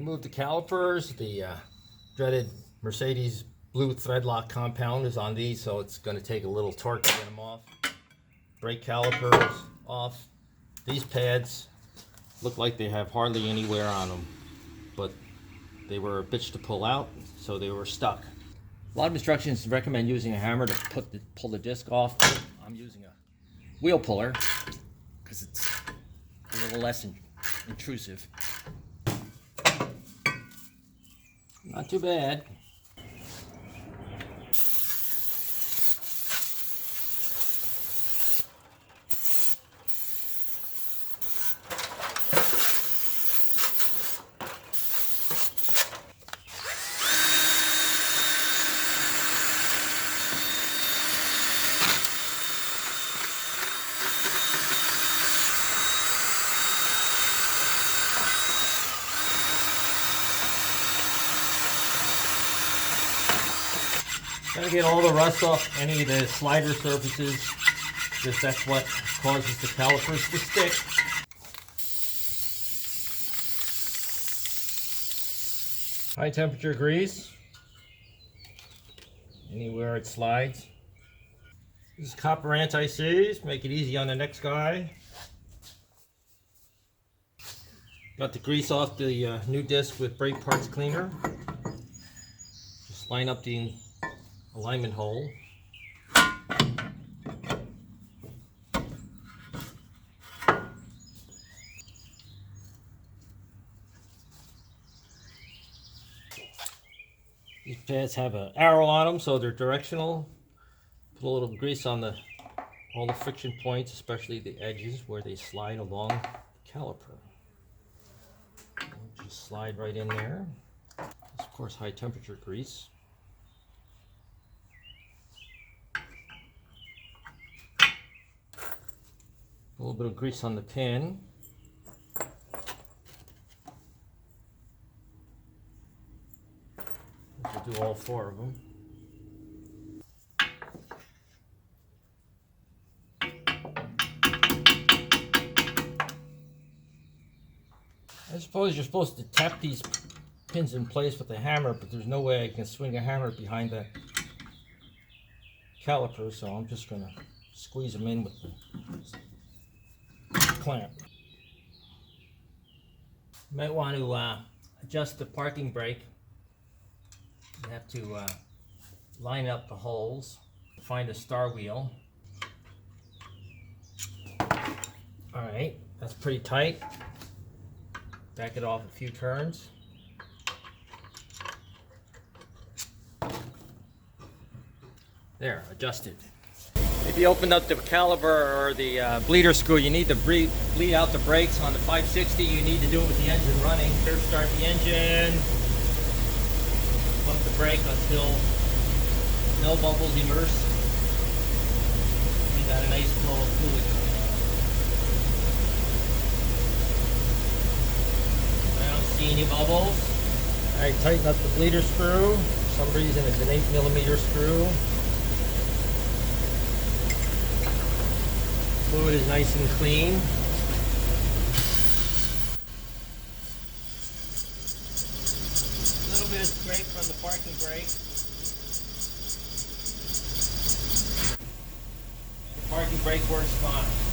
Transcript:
remove the calipers. The dreaded Mercedes blue thread lock compound is on these, so it's going to take a little torque to get them off. Brake calipers off. These pads look like they have hardly any wear on them, but they were a bitch to pull out, so they were stuck. A lot of instructions recommend using a hammer to pull the disc off. I'm using a wheel puller because it's a little less intrusive. Not too bad. Gotta get all the rust off any of the slider surfaces, because that's what causes the calipers to stick. High temperature grease, anywhere it slides. This is copper anti-seize, make it easy on the next guy. Got the grease off the new disc with brake parts cleaner. Just line up the alignment hole. These pads have an arrow on them, so they're directional. Put a little grease on all the friction points, especially the edges where they slide along the caliper. Just slide right in there. This, of course, high temperature grease. A little bit of grease on the pin. We'll do all 4 of them. I suppose you're supposed to tap these pins in place with a hammer, but there's no way I can swing a hammer behind the caliper, so I'm just going to squeeze them in with the clamp. You might want to adjust the parking brake. You have to line up the holes, find a star wheel. Alright, that's pretty tight. Back it off a few turns. There, adjusted. If you opened up the caliper or the bleeder screw, you need to bleed out the brakes. On the 560, you need to do it with the engine running. Here, start the engine. Pump the brake until no bubbles immerse. You got a nice flow of fluid coming out. I don't see any bubbles. Alright, tighten up the bleeder screw. For some reason it's an 8mm screw. Fluid is nice and clean. A little bit of scrape from the parking brake. The parking brake works fine.